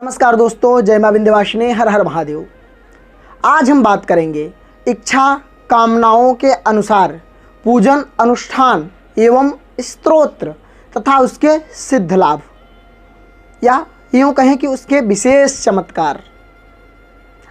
नमस्कार दोस्तों, जय मां विंध्यवासिनी, हर हर महादेव। आज हम बात करेंगे इच्छा कामनाओं के अनुसार पूजन अनुष्ठान एवं स्तोत्र तथा उसके सिद्ध लाभ, या यूँ कहें कि उसके विशेष चमत्कार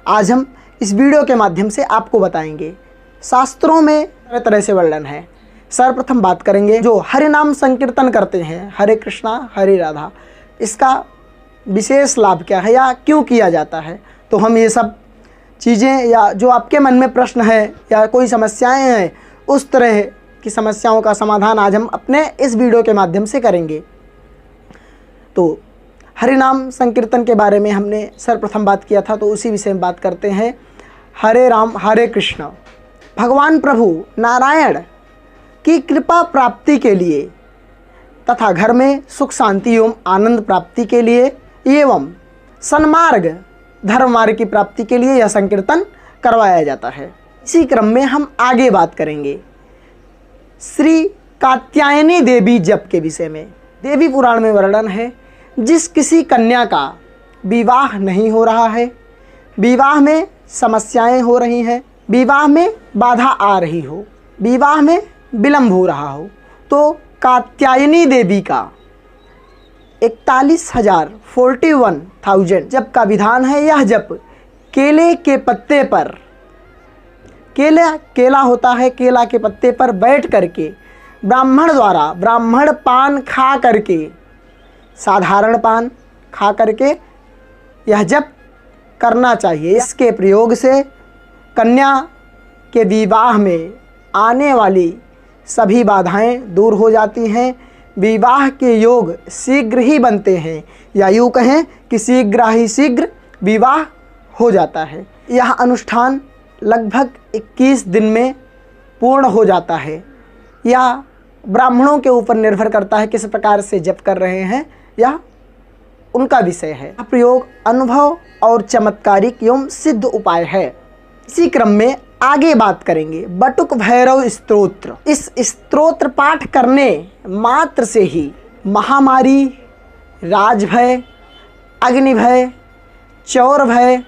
आज हम इस वीडियो के माध्यम से आपको बताएंगे। शास्त्रों में तरह तरह से वर्णन है। सर्वप्रथम बात करेंगे जो हरि नाम संकीर्तन करते हैं, हरे कृष्णा हरे राधा, इसका विशेष लाभ क्या है या क्यों किया जाता है। तो हम ये सब चीज़ें या जो आपके मन में प्रश्न है या कोई समस्याएं हैं, उस तरह की समस्याओं का समाधान आज हम अपने इस वीडियो के माध्यम से करेंगे। तो हरि नाम संकीर्तन के बारे में हमने सर्वप्रथम बात किया था, तो उसी विषय में बात करते हैं। हरे राम हरे कृष्ण, भगवान प्रभु नारायण की कृपा प्राप्ति के लिए तथा घर में सुख शांति एवं आनंद प्राप्ति के लिए एवं सन्मार्ग धर्म मार्ग की प्राप्ति के लिए यह संकीर्तन करवाया जाता है। इसी क्रम में हम आगे बात करेंगे श्री कात्यायनी देवी जप के विषय में। देवी पुराण में वर्णन है, जिस किसी कन्या का विवाह नहीं हो रहा है, विवाह में समस्याएं हो रही हैं, विवाह में बाधा आ रही हो, विवाह में विलंब हो रहा हो, तो कात्यायनी देवी का 41,000 जप का विधान है। यह जप केले के पत्ते पर, केला होता है, केला के पत्ते पर बैठ करके ब्राह्मण द्वारा, ब्राह्मण पान खा करके, साधारण पान खा करके यह जप करना चाहिए। इसके प्रयोग से कन्या के विवाह में आने वाली सभी बाधाएं दूर हो जाती हैं, विवाह के योग शीघ्र ही बनते हैं, या यूँ कहें कि शीघ्र ही शीघ्र विवाह हो जाता है। यह अनुष्ठान लगभग 21 दिन में पूर्ण हो जाता है। यह ब्राह्मणों के ऊपर निर्भर करता है किस प्रकार से जप कर रहे हैं, यह उनका विषय है। प्रयोग अनुभव और चमत्कारिक एवं सिद्ध उपाय है। इसी क्रम में आगे बात करेंगे बटुक भैरव स्तोत्र। इस स्तोत्र पाठ करने मात्र से ही महामारी, राजभय, अग्निभय, चौर भय,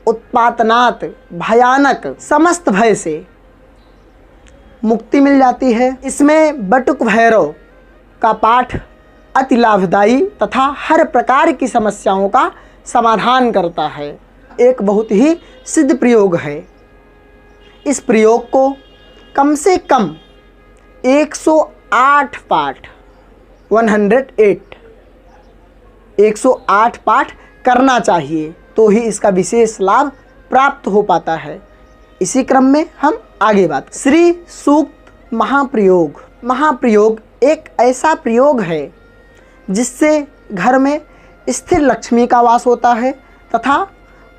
उत्पातनात् भयानक समस्त भय से मुक्ति मिल जाती है। इसमें बटुक भैरव का पाठ अति लाभदायी तथा हर प्रकार की समस्याओं का समाधान करता है। एक बहुत ही सिद्ध प्रयोग है। इस प्रयोग को कम से कम 108 पाठ 108 पाठ करना चाहिए, तो ही इसका विशेष लाभ प्राप्त हो पाता है। इसी क्रम में हम आगे बात। श्री सूक्त महाप्रयोग एक ऐसा प्रयोग है जिससे घर में स्थिर लक्ष्मी का वास होता है तथा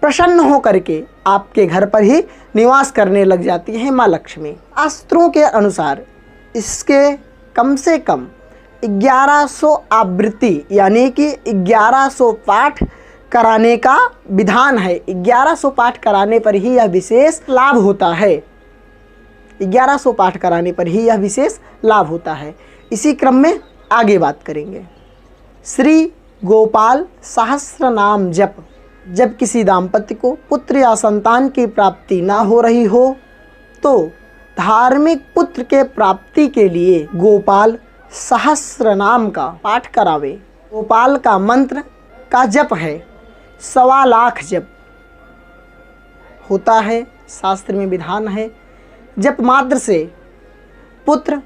प्रसन्न हो करके आपके घर पर ही निवास करने लग जाती है माँ लक्ष्मी। शास्त्रों के अनुसार इसके कम से कम 1100 आवृत्ति यानी कि 1100 पाठ कराने का विधान है। 1100 पाठ कराने पर ही यह विशेष लाभ होता है। 1100 पाठ कराने पर ही यह विशेष लाभ होता है। इसी क्रम में आगे बात करेंगे श्री गोपाल सहस्त्र नाम जप। जब किसी दाम्पत्य को पुत्र या संतान की प्राप्ति ना हो रही हो, तो धार्मिक पुत्र के प्राप्ति के लिए गोपाल सहस्त्र नाम का पाठ करावे। गोपाल का मंत्र का जप है 1.25 लाख जप होता है, शास्त्र में विधान है। जप मात्र से पुत्र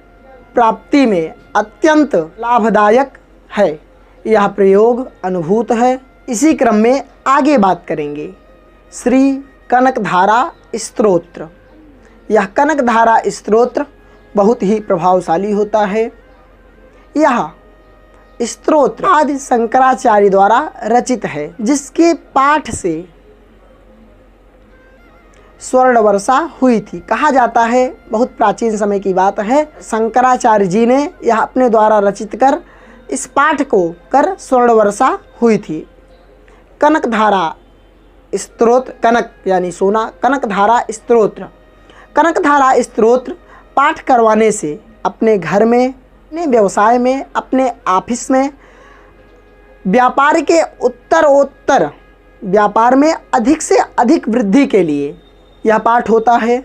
प्राप्ति में अत्यंत लाभदायक है। यह प्रयोग अनुभूत है। इसी क्रम में आगे बात करेंगे श्री कनकधारा स्तोत्र। यह कनकधारा स्तोत्र बहुत ही प्रभावशाली होता है। यह स्तोत्र आदि शंकराचार्य द्वारा रचित है, जिसके पाठ से स्वर्ण वर्षा हुई थी। कहा जाता है, बहुत प्राचीन समय की बात है, शंकराचार्य जी ने यह अपने द्वारा रचित कर इस पाठ को कर स्वर्ण वर्षा हुई थी। कनकधारा स्तोत्र, कनक यानी सोना, कनकधारा स्तोत्र। कनकधारा स्तोत्र पाठ करवाने से अपने घर में, अपने व्यवसाय में, अपने ऑफिस में व्यापार के उत्तरोत्तर व्यापार में अधिक से अधिक वृद्धि के लिए यह पाठ होता है।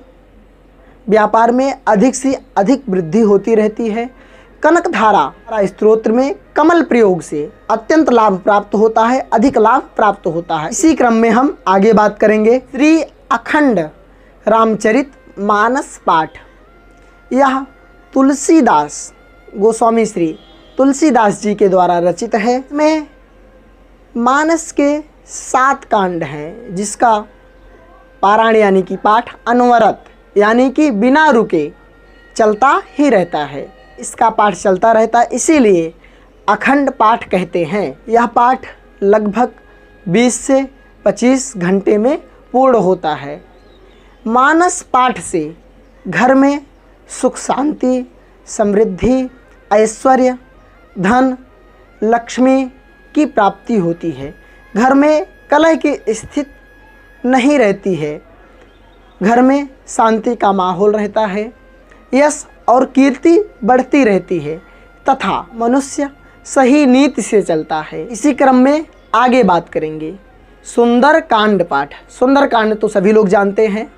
व्यापार में अधिक से अधिक वृद्धि होती रहती है। कनकधारा स्तोत्र में कमल प्रयोग से अत्यंत लाभ प्राप्त होता है, अधिक लाभ प्राप्त होता है। इसी क्रम में हम आगे बात करेंगे श्री अखंड रामचरित मानस पाठ। यह तुलसीदास गोस्वामी श्री तुलसीदास जी के द्वारा रचित है। इसमें मानस के 7 कांड हैं, जिसका पारायण यानी कि पाठ अनवरत यानी कि बिना रुके चलता ही रहता है। इसका पाठ चलता रहता है, इसीलिए अखंड पाठ कहते हैं। यह पाठ लगभग 20 से 25 घंटे में पूर्ण होता है। मानस पाठ से घर में सुख शांति, समृद्धि, ऐश्वर्य, धन, लक्ष्मी की प्राप्ति होती है। घर में कलह की स्थिति नहीं रहती है। घर में शांति का माहौल रहता है। यश और कीर्ति बढ़ती रहती है तथा मनुष्य सही नीति से चलता है। इसी क्रम में आगे बात करेंगे सुंदर कांड पाठ। सुंदर कांड तो सभी लोग जानते हैं।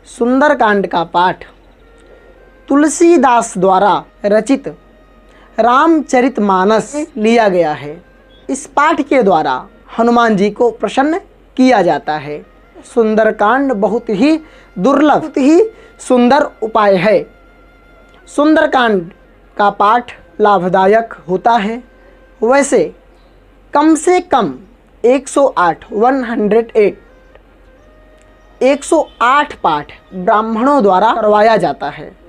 सुंदर कांड का पाठ तुलसीदास द्वारा रचित रामचरितमानस लिया गया है। इस पाठ के द्वारा हनुमान जी को प्रसन्न किया जाता है। सुंदरकांड बहुत ही दुर्लभ, बहुत ही सुंदर उपाय है। सुंदरकांड का पाठ लाभदायक होता है। वैसे कम से कम 108 पाठ ब्राह्मणों द्वारा करवाया जाता है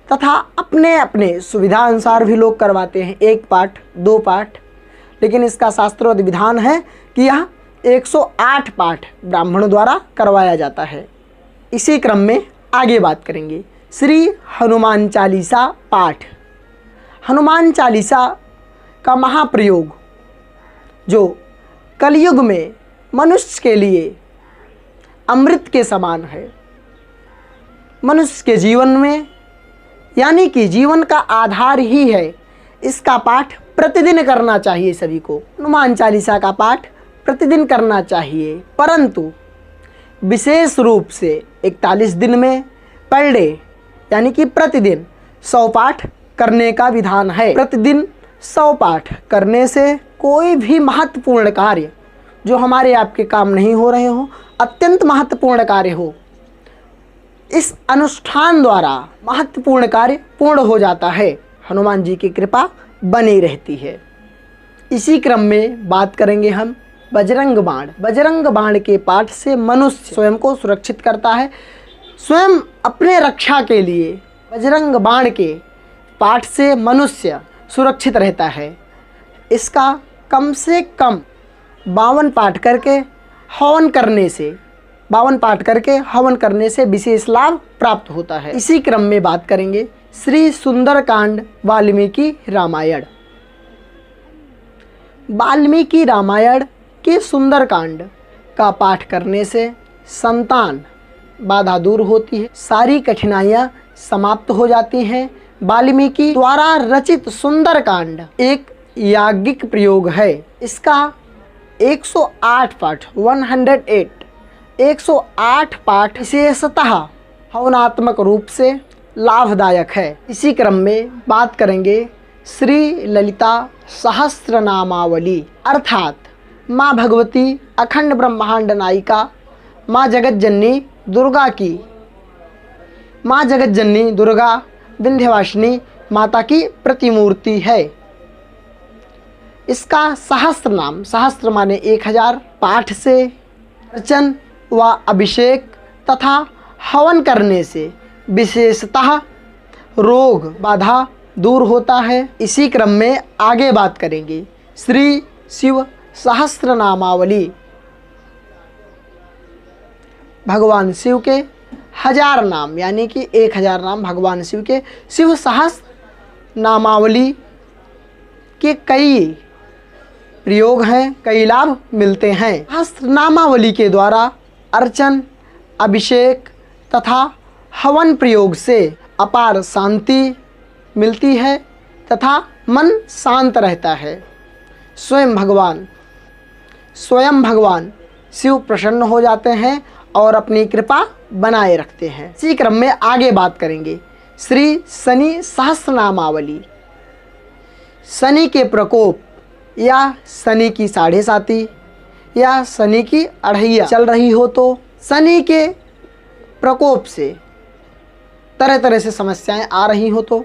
तथा अपने अपने सुविधा अनुसार भी लोग करवाते हैं, 1 पाठ 2 पाठ, लेकिन इसका शास्त्रोक्त विधान है कि यह 108 पाठ ब्राह्मणों द्वारा करवाया जाता है। इसी क्रम में आगे बात करेंगे श्री हनुमान चालीसा पाठ। हनुमान चालीसा का महाप्रयोग जो कलयुग में मनुष्य के लिए अमृत के समान है। मनुष्य के जीवन में यानी कि जीवन का आधार ही है। इसका पाठ प्रतिदिन करना चाहिए सभी को। हनुमान चालीसा का पाठ प्रतिदिन करना चाहिए, परंतु विशेष रूप से 41 दिन में पर डे यानी कि प्रतिदिन 100 पाठ करने का विधान है। प्रतिदिन 100 पाठ करने से कोई भी महत्वपूर्ण कार्य जो हमारे आपके काम नहीं हो रहे हो, अत्यंत महत्वपूर्ण कार्य हो, इस अनुष्ठान द्वारा महत्वपूर्ण कार्य पूर्ण हो जाता है। हनुमान जी की कृपा बनी रहती है। इसी क्रम में बात करेंगे हम बजरंग बाण। बजरंग बाण के पाठ से मनुष्य स्वयं को सुरक्षित करता है। स्वयं अपने रक्षा के लिए बजरंग बाण के पाठ से मनुष्य सुरक्षित रहता है। इसका कम से कम 52 पाठ करके हवन करने से विशेष लाभ प्राप्त होता है। इसी क्रम में बात करेंगे श्री सुंदरकांड वाल्मीकि रामायण। वाल्मीकि रामायण के सुंदरकांड का पाठ करने से संतान बाधा दूर होती है, सारी कठिनाइयाँ समाप्त हो जाती हैं। वाल्मीकि द्वारा रचित सुंदरकांड एक याज्ञिक प्रयोग है। इसका 108 पाठ 108 पाठ विशेषतः हवनात्मक रूप से लाभदायक है। इसी क्रम में बात करेंगे श्री ललिता सहस्रनामावली अर्थात माँ भगवती अखंड ब्रह्मांड नायिका माँ जगज्जननी दुर्गा की, माँ जगज्जननी दुर्गा विंध्यवासिनी माता की प्रतिमूर्ति है। इसका सहस्त्र नाम, सहस्त्र माने 1000, पाठ से अर्चन व अभिषेक तथा हवन करने से विशेषतः रोग बाधा दूर होता है। इसी क्रम में आगे बात करेंगे श्री शिव सहस्रनामावली। भगवान शिव के 1000 नाम यानी कि 1000 नाम भगवान शिव के शिव सहस्र नामावली के कई प्रयोग हैं, कई लाभ मिलते हैं। सहस्र नामावली के द्वारा अर्चन, अभिषेक तथा हवन प्रयोग से अपार शांति मिलती है तथा मन शांत रहता है। स्वयं भगवान शिव प्रसन्न हो जाते हैं और अपनी कृपा बनाए रखते हैं। इसी क्रम में आगे बात करेंगे श्री शनि सहस्रनामावली। शनि के प्रकोप या शनि की 7.5 या शनि की 2.5 चल रही हो तो शनि के प्रकोप से तरह तरह से समस्याएं आ रही हो तो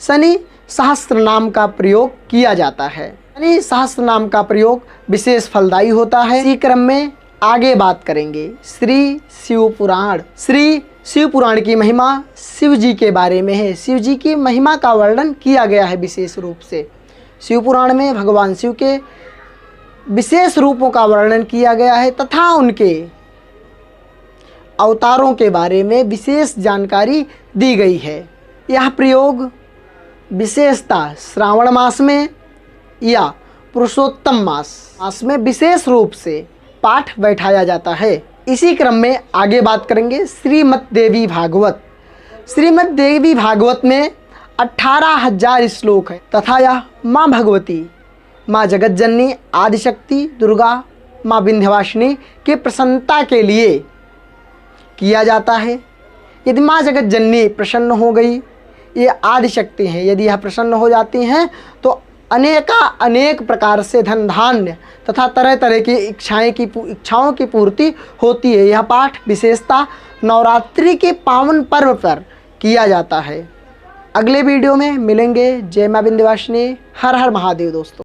शनि सहस्त्र नाम का प्रयोग किया जाता है। शनि सहस्त्र नाम का प्रयोग विशेष फलदायी होता है। इसी क्रम में आगे बात करेंगे श्री शिव पुराण। श्री शिव पुराण की महिमा शिव जी के बारे में है। शिव जी की महिमा का वर्णन किया गया है विशेष रूप से। शिव पुराण में भगवान शिव के विशेष रूपों का वर्णन किया गया है तथा उनके अवतारों के बारे में विशेष जानकारी दी गई है। यह प्रयोग विशेषतः श्रावण मास में या पुरुषोत्तम मास में विशेष रूप से पाठ बैठाया जाता है। इसी क्रम में आगे बात करेंगे श्रीमद् देवी भागवत। श्रीमद् देवी भागवत में 18,000 श्लोक हैं तथा यह माँ भगवती, माँ जगतजननी आदिशक्ति दुर्गा, माँ विंध्यवासिनी के प्रसन्नता के लिए किया जाता है। यदि माँ जगतजननी प्रसन्न हो गई, ये आदिशक्ति हैं, यदि यह प्रसन्न हो जाती हैं तो अनेक प्रकार से धन धान्य तथा तरह तरह की इच्छाओं की पूर्ति होती है। यह पाठ विशेषता नवरात्रि के पावन पर्व पर किया जाता है। अगले वीडियो में मिलेंगे। जय माँ विंध्यवासिनी। हर हर महादेव दोस्तों।